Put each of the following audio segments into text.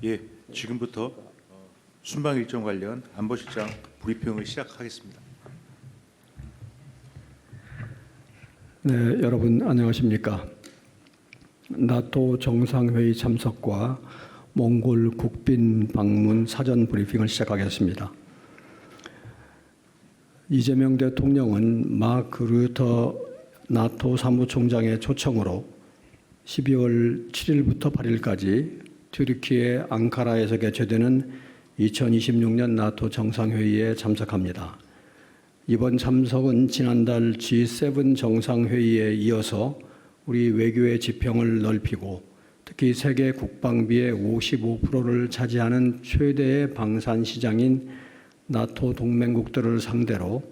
예, 지금부터 순방 일정 관련 안보실장 브리핑을 시작하겠습니다. 네, 여러분 안녕하십니까? 나토 정상회의 참석과 몽골 국빈 방문 사전 브리핑을 시작하겠습니다. 이재명 대통령은 마크 르터 나토 사무총장의 초청으로 12월 7일부터 8일까지 튀르키예 앙카라에서 개최되는 2026년 나토 정상회의에 참석합니다. 이번 참석은 지난달 G7 정상회의에 이어서 우리 외교의 지평을 넓히고 특히 세계 국방비의 55%를 차지하는 최대의 방산 시장인 나토 동맹국들을 상대로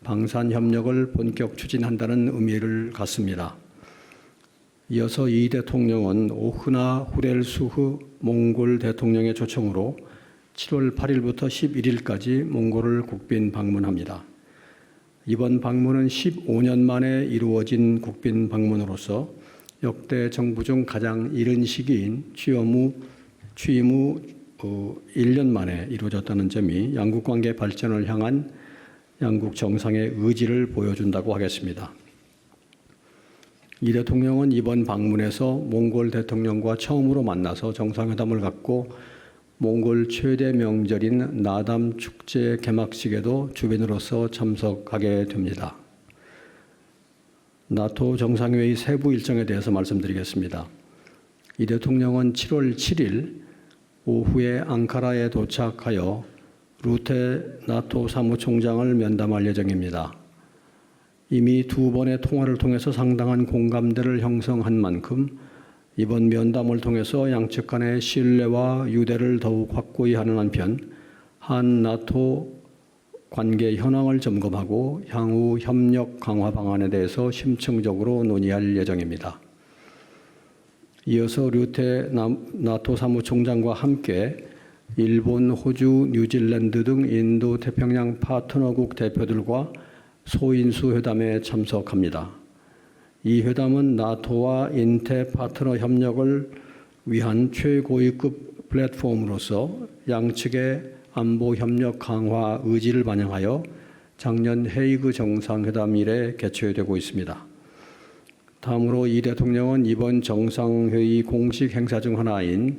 방산 협력을 본격 추진한다는 의미를 갖습니다. 이어서 이 대통령은 오흐나 후렐수흐 몽골 대통령의 초청으로 7월 8일부터 11일까지 몽골을 국빈 방문합니다. 이번 방문은 15년 만에 이루어진 국빈 방문으로서 역대 정부 중 가장 이른 시기인 취임 후 1년 만에 이루어졌다는 점이 양국 관계 발전을 향한 양국 정상의 의지를 보여준다고 하겠습니다. 이 대통령은 이번 방문에서 몽골 대통령과 처음으로 만나서 정상회담을 갖고 몽골 최대 명절인 나담 축제 개막식에도 주빈으로서 참석하게 됩니다. 나토 정상회의 세부 일정에 대해서 말씀드리겠습니다. 이 대통령은 7월 7일 오후에 앙카라에 도착하여 루테 나토 사무총장을 면담할 예정입니다. 이미 두 번의 통화를 통해서 상당한 공감대를 형성한 만큼 이번 면담을 통해서 양측 간의 신뢰와 유대를 더욱 확고히 하는 한편 한 나토 관계 현황을 점검하고 향후 협력 강화 방안에 대해서 심층적으로 논의할 예정입니다. 이어서 류테 나토 사무총장과 함께 일본, 호주, 뉴질랜드 등 인도 태평양 파트너국 대표들과 소인수 회담에 참석합니다. 이 회담은 나토와 인태 파트너 협력을 위한 최고위급 플랫폼으로서 양측의 안보 협력 강화 의지를 반영하여 작년 헤이그 정상회담 이래 개최되고 있습니다. 다음으로 이 대통령은 이번 정상회의 공식 행사 중 하나인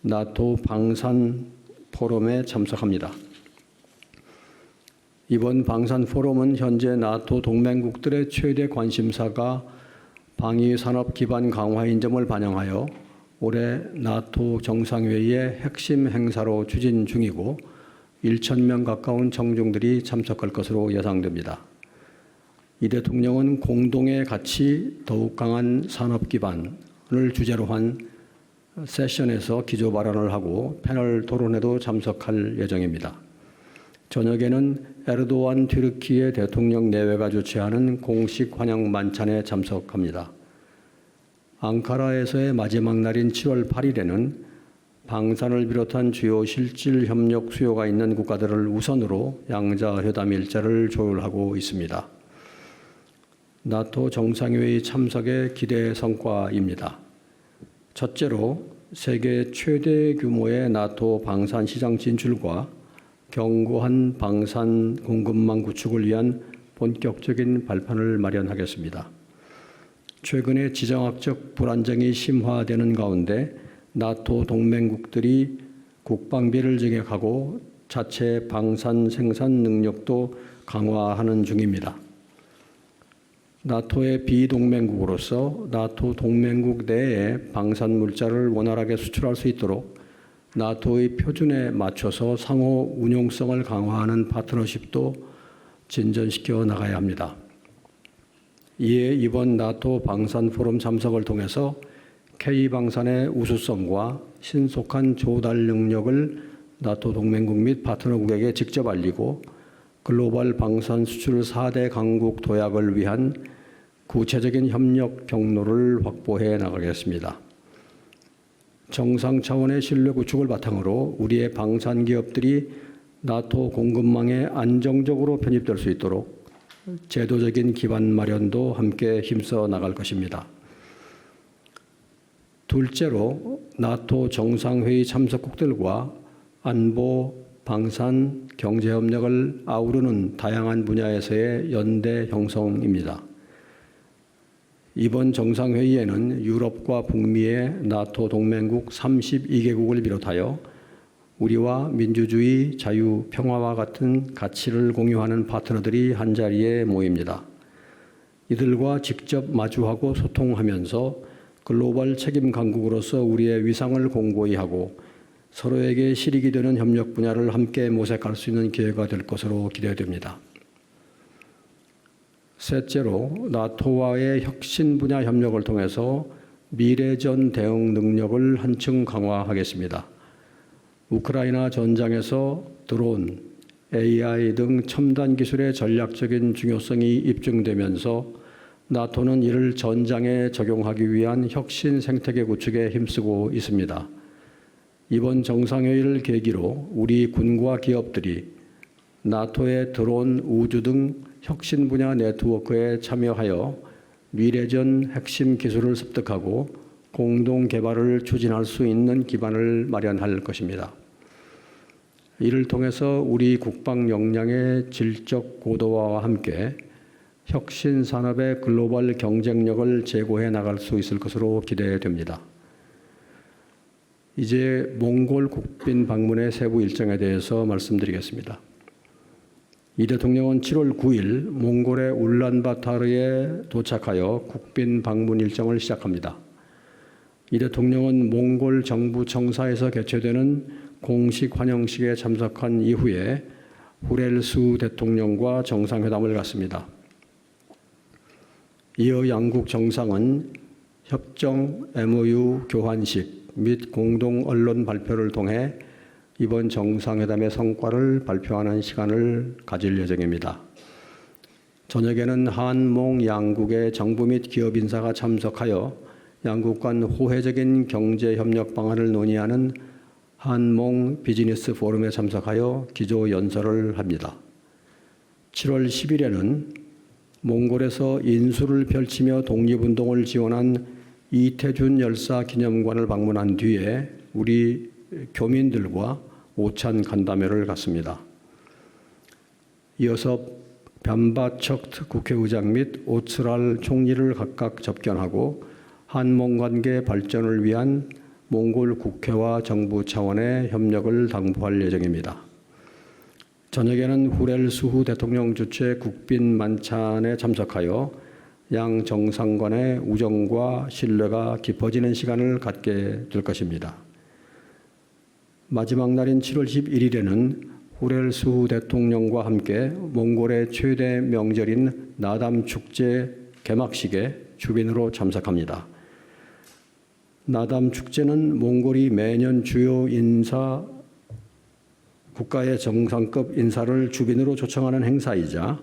나토 방산 포럼에 참석합니다. 이번 방산 포럼은 현재 나토 동맹국들의 최대 관심사가 방위 산업 기반 강화인 점을 반영하여 올해 나토 정상회의의 핵심 행사로 추진 중이고 1,000명 가까운 청중들이 참석할 것으로 예상됩니다. 이 대통령은 공동의 가치 더욱 강한 산업 기반을 주제로 한 세션에서 기조 발언을 하고 패널 토론에도 참석할 예정입니다. 저녁에는 에르도안 튀르키예 대통령 내외가 주최하는 공식 환영 만찬에 참석합니다. 앙카라에서의 마지막 날인 7월 8일에는 방산을 비롯한 주요 실질 협력 수요가 있는 국가들을 우선으로 양자 회담 일자를 조율하고 있습니다. 나토 정상회의 참석의 기대 성과입니다. 첫째로 세계 최대 규모의 나토 방산 시장 진출과 견고한 방산 공급망 구축을 위한 본격적인 발판을 마련하겠습니다. 최근에 지정학적 불안정이 심화되는 가운데 나토 동맹국들이 국방비를 증액하고 자체 방산 생산 능력도 강화하는 중입니다. 나토의 비동맹국으로서 나토 동맹국 내에 방산 물자를 원활하게 수출할 수 있도록 나토의 표준에 맞춰서 상호 운용성을 강화하는 파트너십도 진전시켜 나가야 합니다. 이에 이번 나토 방산 포럼 참석을 통해서 K방산의 우수성과 신속한 조달 능력을 나토 동맹국 및 파트너국에게 직접 알리고 글로벌 방산 수출 4대 강국 도약을 위한 구체적인 협력 경로를 확보해 나가겠습니다. 정상 차원의 신뢰 구축을 바탕으로 우리의 방산 기업들이 나토 공급망에 안정적으로 편입될 수 있도록 제도적인 기반 마련도 함께 힘써 나갈 것입니다. 둘째로 나토 정상회의 참석국들과 안보, 방산, 경제협력을 아우르는 다양한 분야에서의 연대 형성입니다. 이번 정상회의에는 유럽과 북미의 나토 동맹국 32개국을 비롯하여 우리와 민주주의, 자유, 평화와 같은 가치를 공유하는 파트너들이 한자리에 모입니다. 이들과 직접 마주하고 소통하면서 글로벌 책임 강국으로서 우리의 위상을 공고히 하고 서로에게 실익이 되는 협력 분야를 함께 모색할 수 있는 기회가 될 것으로 기대됩니다. 셋째로 나토와의 혁신 분야 협력을 통해서 미래전 대응 능력을 한층 강화하겠습니다. 우크라이나 전장에서 드론, AI 등 첨단 기술의 전략적인 중요성이 입증되면서 나토는 이를 전장에 적용하기 위한 혁신 생태계 구축에 힘쓰고 있습니다. 이번 정상회의를 계기로 우리 군과 기업들이 나토의 드론, 우주 등 혁신 분야 네트워크에 참여하여 미래전 핵심 기술을 습득하고 공동 개발을 추진할 수 있는 기반을 마련할 것입니다. 이를 통해서 우리 국방 역량의 질적 고도화와 함께 혁신 산업의 글로벌 경쟁력을 제고해 나갈 수 있을 것으로 기대됩니다. 이제 몽골 국빈 방문의 세부 일정에 대해서 말씀드리겠습니다. 이 대통령은 7월 9일 몽골의 울란바타르에 도착하여 국빈 방문 일정을 시작합니다. 이 대통령은 몽골 정부 청사에서 개최되는 공식 환영식에 참석한 이후에 후렐수 대통령과 정상회담을 갖습니다. 이어 양국 정상은 협정 MOU 교환식 및 공동 언론 발표를 통해 이번 정상회담의 성과를 발표하는 시간을 가질 예정입니다. 저녁에는 한몽 양국의 정부 및 기업 인사가 참석하여 양국 간 호혜적인 경제 협력 방안을 논의하는 한몽 비즈니스 포럼에 참석하여 기조 연설을 합니다. 7월 10일에는 몽골에서 인수를 펼치며 독립운동을 지원한 이태준 열사 기념관을 방문한 뒤에 우리 교민들과 오찬 간담회를 갖습니다. 이어서 변바척트 국회의장 및 오츠랄 총리를 각각 접견하고 한몽 관계 발전을 위한 몽골 국회와 정부 차원의 협력을 당부할 예정입니다. 저녁에는 후렐수후 대통령 주최 국빈 만찬에 참석하여 양 정상 간의 우정과 신뢰가 깊어지는 시간을 갖게 될 것입니다. 마지막 날인 7월 11일에는 후렐수후 대통령과 함께 몽골의 최대 명절인 나담 축제 개막식에 주빈으로 참석합니다. 나담 축제는 몽골이 매년 주요 국가의 정상급 인사를 주빈으로 초청하는 행사이자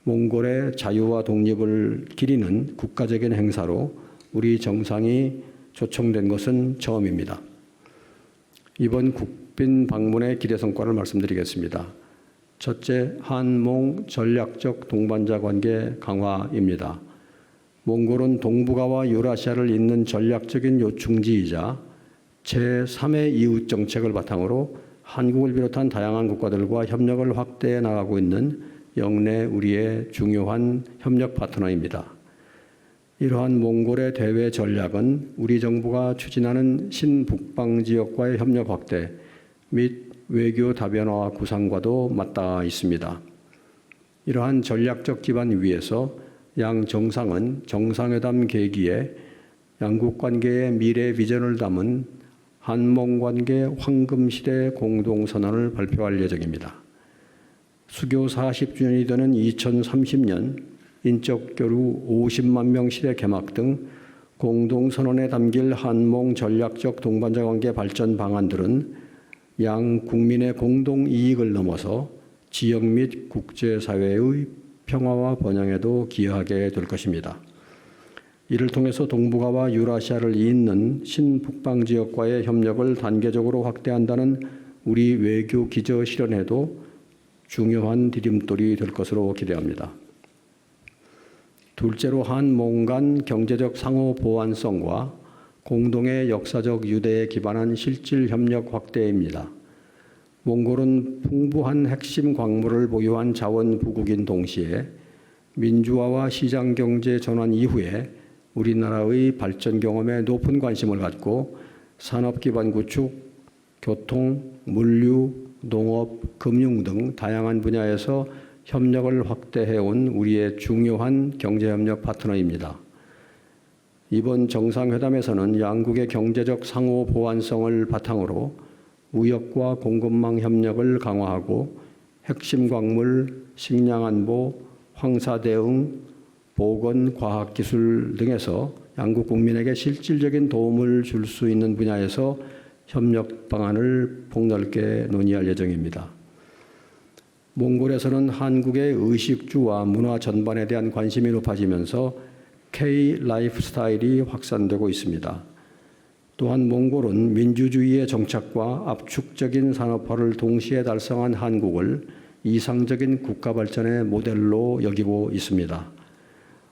몽골의 자유와 독립을 기리는 국가적인 행사로 우리 정상이 초청된 것은 처음입니다. 이번 국빈 방문의 기대 성과를 말씀드리겠습니다. 첫째, 한몽 전략적 동반자 관계 강화입니다. 몽골은 동북아와 유라시아를 잇는 전략적인 요충지이자 제3의 이웃 정책을 바탕으로 한국을 비롯한 다양한 국가들과 협력을 확대해 나가고 있는 영내 우리의 중요한 협력 파트너입니다. 이러한 몽골의 대외 전략은 우리 정부가 추진하는 신북방 지역과의 협력 확대 및 외교 다변화 구상과도 맞닿아 있습니다. 이러한 전략적 기반 위에서 양 정상은 정상회담 계기에 양국 관계의 미래 비전을 담은 한몽 관계 황금시대 공동선언을 발표할 예정입니다. 수교 40주년이 되는 2030년 인적 교류 50만 명 시대 개막 등 공동선언에 담길 한몽 전략적 동반자 관계 발전 방안들은 양 국민의 공동 이익을 넘어서 지역 및 국제사회의 평화와 번영에도 기여하게 될 것입니다. 이를 통해서 동북아와 유라시아를 잇는 신북방 지역과의 협력을 단계적으로 확대한다는 우리 외교 기저 실현에도 중요한 디딤돌이 될 것으로 기대합니다. 둘째로 한몽 간 경제적 상호 보완성과 공동의 역사적 유대에 기반한 실질 협력 확대입니다. 몽골은 풍부한 핵심 광물을 보유한 자원 부국인 동시에 민주화와 시장 경제 전환 이후에 우리나라의 발전 경험에 높은 관심을 갖고 산업 기반 구축, 교통, 물류, 농업, 금융 등 다양한 분야에서 협력을 확대해온 우리의 중요한 경제협력 파트너입니다. 이번 정상회담에서는 양국의 경제적 상호 보완성을 바탕으로 무역과 공급망 협력을 강화하고 핵심 광물, 식량 안보, 황사 대응, 보건, 과학기술 등에서 양국 국민에게 실질적인 도움을 줄 수 있는 분야에서 협력 방안을 폭넓게 논의할 예정입니다. 몽골에서는 한국의 의식주와 문화 전반에 대한 관심이 높아지면서 K 라이프 스타일이 확산되고 있습니다. 또한 몽골은 민주주의의 정착과 압축적인 산업화를 동시에 달성한 한국을 이상적인 국가 발전의 모델로 여기고 있습니다.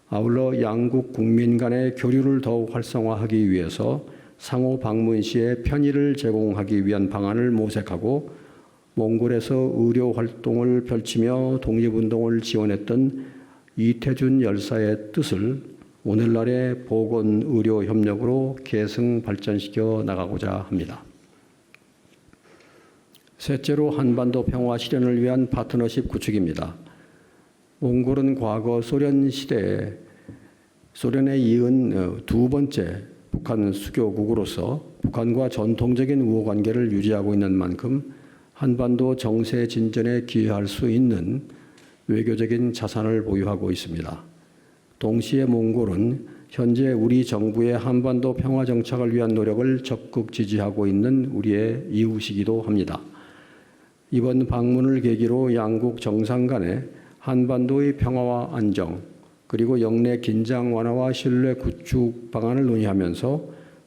아울러 양국 국민 간의 교류를 더욱 활성화하기 위해서 상호 방문 시에 편의를 제공하기 위한 방안을 모색하고 몽골에서 의료 활동을 펼치며 독립운동을 지원했던 이태준 열사의 뜻을 오늘날의 보건의료 협력으로 계승 발전시켜 나가고자 합니다. 셋째로 한반도 평화 실현을 위한 파트너십 구축입니다. 몽골은 과거 소련 시대에 소련에 이은 두 번째 북한 수교국으로서 북한과 전통적인 우호 관계를 유지하고 있는 만큼 한반도 정세 진전에 기여할 수 있는 외교적인 자산을 보유하고 있습니다. 동시에 몽골은 현재 우리 정부의 한반도 평화 정착을 위한 노력을 적극 지지하고 있는 우리의 이웃이기도 합니다. 이번 방문을 계기로 양국 정상 간에 한반도의 평화와 안정, 그리고 영내 긴장 완화와 신뢰 구축 방안을 논의하면서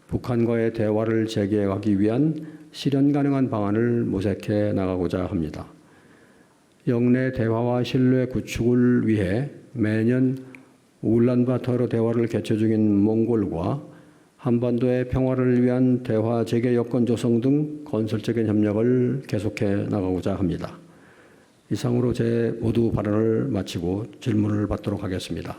북한과의 대화를 재개하기 위한 실현 가능한 방안을 모색해 나가고자 합니다. 영내 대화와 신뢰 구축을 위해 매년 울란바토르 대화를 개최 중인 몽골과 한반도의 평화를 위한 대화 재개 여건 조성 등 건설적인 협력을 계속해 나가고자 합니다. 이상으로 제 모두 발언을 마치고 질문을 받도록 하겠습니다.